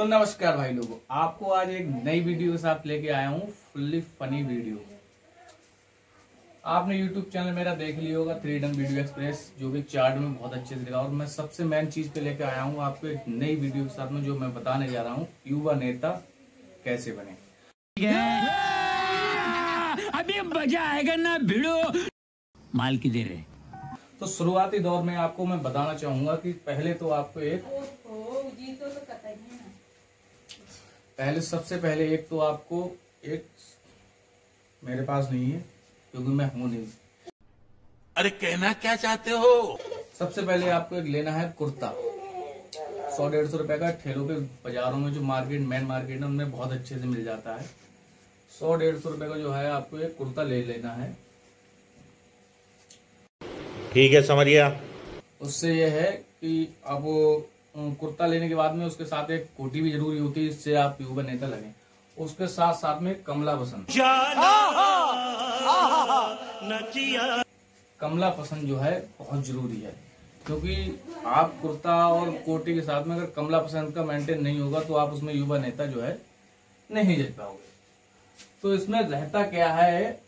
तो नमस्कार भाई लोगों, आपको आज एक नई वीडियो के साथ लेके आया हूँ। Fully funny video. आपने यूट्यूब चैनल मेरा देख लिया होगा, फ्रीडम वीडियो एक्सप्रेस, जो भी चार्ट में बहुत अच्छे से दिखा। और मैं सबसे मेन चीज पे लेके आया हूँ आपको एक नई वीडियो के साथ में, जो मैं बताने जा रहा हूँ युवा नेता कैसे बने। अभी मजा आएगा ना भिड़ो माल की दे रहे। तो शुरुआती दौर में आपको मैं बताना चाहूंगा कि पहले तो आपको सबसे पहले एक मेरे पास नहीं है क्योंकि मैं हूं नहीं। अरे कहना क्या चाहते हो? सबसे पहले आपको एक लेना है कुर्ता। 100-150 रुपए का ठेलों पे, बाजारों में जो मेन मार्केट है उनमें बहुत अच्छे से मिल जाता है। 100-150 रुपए का जो है आपको एक कुर्ता ले लेना है। ठीक है, समझ गया। उससे यह है कि अब कुर्ता लेने के बाद में उसके साथ एक कोटी भी जरूरी होती है, इससे आप युवा नेता लगे। उसके साथ साथ में कमला पसंद जो है बहुत जरूरी है, क्योंकि आप कुर्ता और कोटी के साथ में अगर कमला पसंद का मेंटेन नहीं होगा तो आप उसमें युवा नेता जो है नहीं जीत पाओगे। तो इसमें रहता क्या है,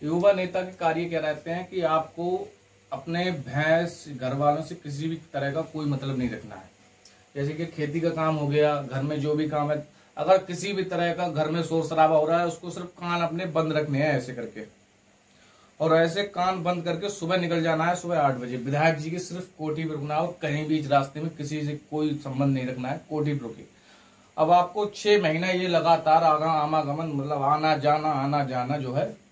युवा नेता के कार्य क्या रहते हैं कि आपको अपने भैंस घर वालों से किसी भी तरह का कोई मतलब नहीं रखना है। जैसे कि खेती का काम हो गया, घर में जो भी काम है, अगर किसी भी तरह का घर में शोर शराबा हो रहा है, उसको सिर्फ कान अपने बंद रखने हैं ऐसे करके, और ऐसे कान बंद करके सुबह निकल जाना है। सुबह 8 बजे विधायक जी की सिर्फ कोठी पर रुकना है और कहीं भी रास्ते में किसी से कोई संबंध नहीं रखना है, कोठी पर रुकी। अब आपको 6 महीना ये लगातार आवागमन मतलब आना जाना जो है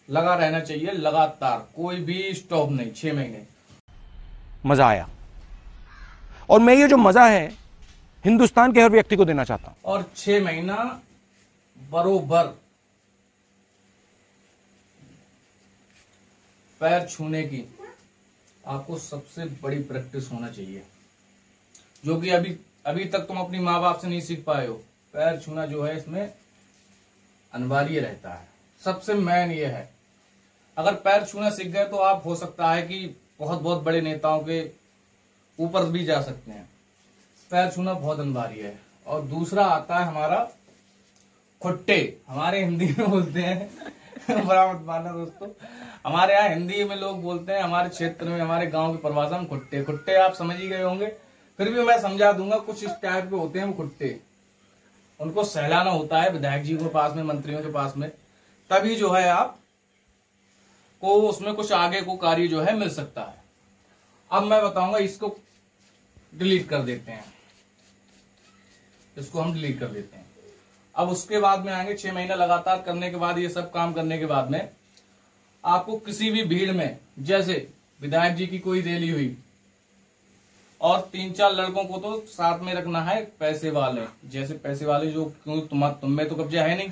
लगा रहना चाहिए, लगातार, कोई भी स्टॉप नहीं। 6 महीने मजा आया, और मैं ये जो मजा है हिंदुस्तान के हर व्यक्ति को देना चाहता हूं। और 6 महीना बरोबर पैर छूने की आपको सबसे बड़ी प्रैक्टिस होना चाहिए, जो कि अभी तक तुम अपनी माँ बाप से नहीं सीख पाए हो। पैर छूना जो है इसमें अनिवार्य रहता है। सबसे मेन ये है, अगर पैर छूना सीख गए तो आप हो सकता है कि बहुत बड़े नेताओं के ऊपर भी जा सकते हैं। पैर छूना बहुत अनिवार्य है। और दूसरा आता है हमारा खुट्टे, हमारे हिंदी में बोलते हैं बड़ा मत मानना दोस्तों, हमारे यहाँ हिंदी में लोग बोलते हैं, हमारे क्षेत्र में, हमारे गांव की परिभाषा में खुट्टे आप समझ ही गए होंगे, फिर भी मैं समझा दूंगा। कुछ इस टाइप के होते हैं वो खुट्टे, उनको सहलाना होता है विधायक जी के पास में, मंत्रियों के पास में, तभी जो है आप को उसमें कुछ आगे को कार्य जो है मिल सकता है। अब मैं बताऊंगा, इसको डिलीट कर देते हैं, इसको हम डिलीट कर देते हैं। अब उसके बाद में आएंगे 6 महीना लगातार करने के बाद, ये सब काम करने के बाद में आपको किसी भी भीड़ में, जैसे विधायक जी की कोई रैली हुई और 3-4 लड़कों को तो साथ में रखना है, पैसे वाले, जैसे पैसे वाले जो, क्योंकि तुम में तो कब्जा है नहीं,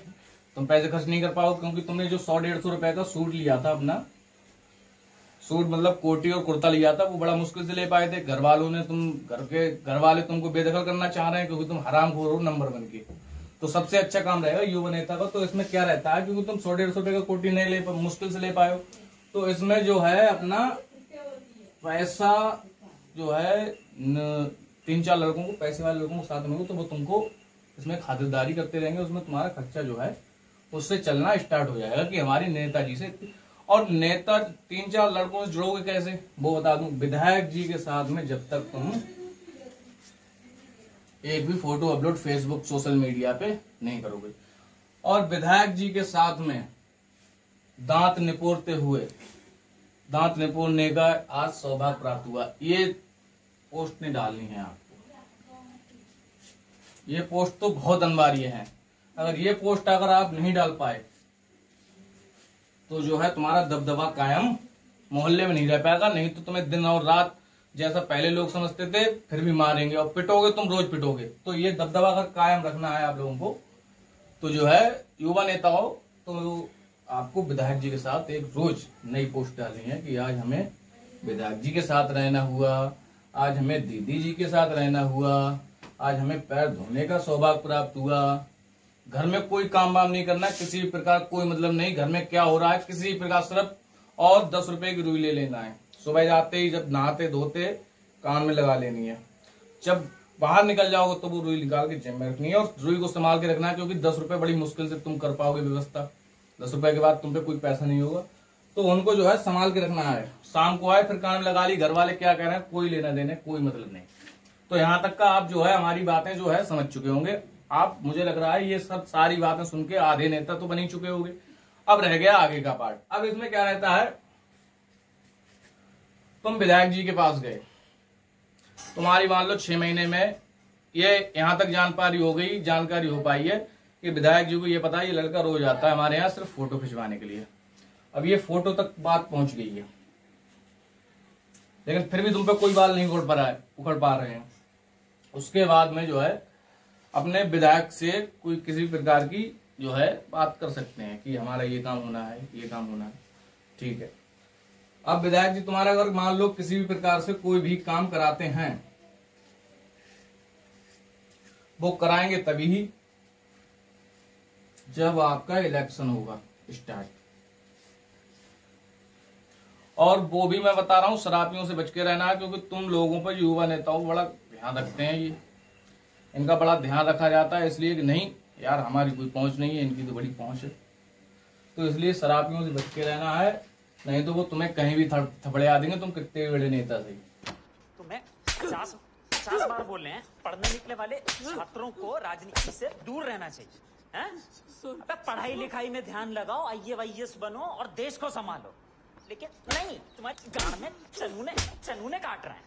तुम पैसे खर्च नहीं कर पाओ, क्योंकि तुमने जो 100-150 रुपए का सूट लिया था, अपना सूट मतलब कोटी और कुर्ता लिया था, वो बड़ा मुश्किल से ले पाए थे। घर वाले तुमको बेदखल करना चाह रहे हैं क्योंकि तुम हरामखोर हो नंबर 1 के। तो सबसे अच्छा काम रहेगा युवा नेता का। तो इसमें क्या रहता है, क्योंकि तुम 100-150 रुपए का कोटी नहीं मुश्किल से ले पाए हो, तो इसमें जो है अपना पैसा जो है 3-4 लड़कों को, पैसे वाले लोगों को साथ में हो, तो वो तुमको इसमें खातिरदारी करते रहेंगे, उसमें तुम्हारा खर्चा जो है उससे चलना स्टार्ट हो जाएगा कि हमारी नेताजी से। और नेता 3-4 लड़कों से जुड़ोगे कैसे, वो बता दूं, विधायक जी के साथ में जब तक तुम एक भी photo upload Facebook social media पे नहीं करोगे, और विधायक जी के साथ में दांत निपोड़ने का आज सौभाग्य प्राप्त हुआ। ये पोस्ट नहीं डालनी है आपको, ये पोस्ट तो बहुत अनिवार्य है। अगर ये पोस्ट अगर आप नहीं डाल पाए तो जो है तुम्हारा दबदबा कायम मोहल्ले में नहीं रह पाएगा। नहीं तो तुम्हें दिन और रात, जैसा पहले लोग समझते थे, फिर भी मारेंगे और पिटोगे, तुम रोज पिटोगे। तो ये दबदबा अगर कायम रखना है आप लोगों को, तो जो है युवा नेता हो तो आपको विधायक जी के साथ एक रोज नई पोस्ट डालनी है कि आज हमें विधायक जी के साथ रहना हुआ, आज हमें दीदी जी के साथ रहना हुआ, आज हमें पैर धोने का सौभाग्य प्राप्त हुआ, घर में कोई काम वाम नहीं करना, किसी भी प्रकार कोई मतलब नहीं, घर में क्या हो रहा है किसी भी प्रकार, सिर्फ और 10 रुपए की रुई ले लेना है। सुबह जाते ही जब नहाते धोते कान में लगा लेनी है। जब बाहर निकल जाओगे तो वो रुई निकाल के जेब में रखनी है और रुई को संभाल के रखना है, क्योंकि 10 रुपए बड़ी मुश्किल से तुम कर पाओगे व्यवस्था। 10 रुपए के बाद तुम पे कोई पैसा नहीं होगा, तो उनको जो है संभाल के रखना है। शाम को आए फिर कान लगा ली, घर वाले क्या कह रहे हैं कोई लेना देने कोई मतलब नहीं। तो यहाँ तक का आप जो है हमारी बातें जो है समझ चुके होंगे आप। मुझे लग रहा है ये सब सारी बातें सुन के आधे नेता तो बन ही चुके होंगे। अब रह गया आगे का पार्ट। अब इसमें क्या रहता है, तुम विधायक जी के पास गए, तुम्हारी मान लो 6 महीने में ये यहां तक जानकारी हो पाई है कि विधायक जी को ये पता है ये लड़का रोज आता है हमारे यहाँ सिर्फ फोटो खिंचवाने के लिए। अब ये फोटो तक बात पहुंच गई है, लेकिन फिर भी तुम पे कोई बाल नहीं उखड़ पा रहे हैं। उसके बाद में जो है अपने विधायक से कोई किसी प्रकार की जो है बात कर सकते हैं कि हमारा ये काम होना है, ये काम होना है, ठीक है। अब विधायक जी तुम्हारा अगर मान लो किसी भी प्रकार से कोई भी काम कराते हैं, वो कराएंगे तभी ही जब आपका इलेक्शन होगा स्टार्ट। और वो भी मैं बता रहा हूं शराबियों से बच के रहना है, क्योंकि तुम लोगों पर युवा नेताओं बड़ा ध्यान रखते हैं, ये इनका बड़ा ध्यान रखा जाता है, इसलिए कि नहीं यार हमारी कोई पहुंच नहीं है, इनकी तो बड़ी पहुंच है। तो इसलिए शराबियों से बच के रहना है, नहीं तो वो तुम्हें कहीं भी थपड़िया देंगे, तुम कितने बड़े नेता सही। तुम्हें 50 बार बोल रहे हैं पढ़ने निकले वाले छात्रों को राजनीति से दूर रहना चाहिए, हैं? अबे पढ़ाई लिखाई में ध्यान लगाओ, IAS बनो और देश को संभालो। लेकिन नहीं, तुम्हारी गांड में चनूने काट रहे हैं।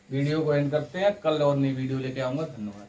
वीडियो को एंड करते हैं, कल और नई वीडियो लेके आऊंगा। धन्यवाद।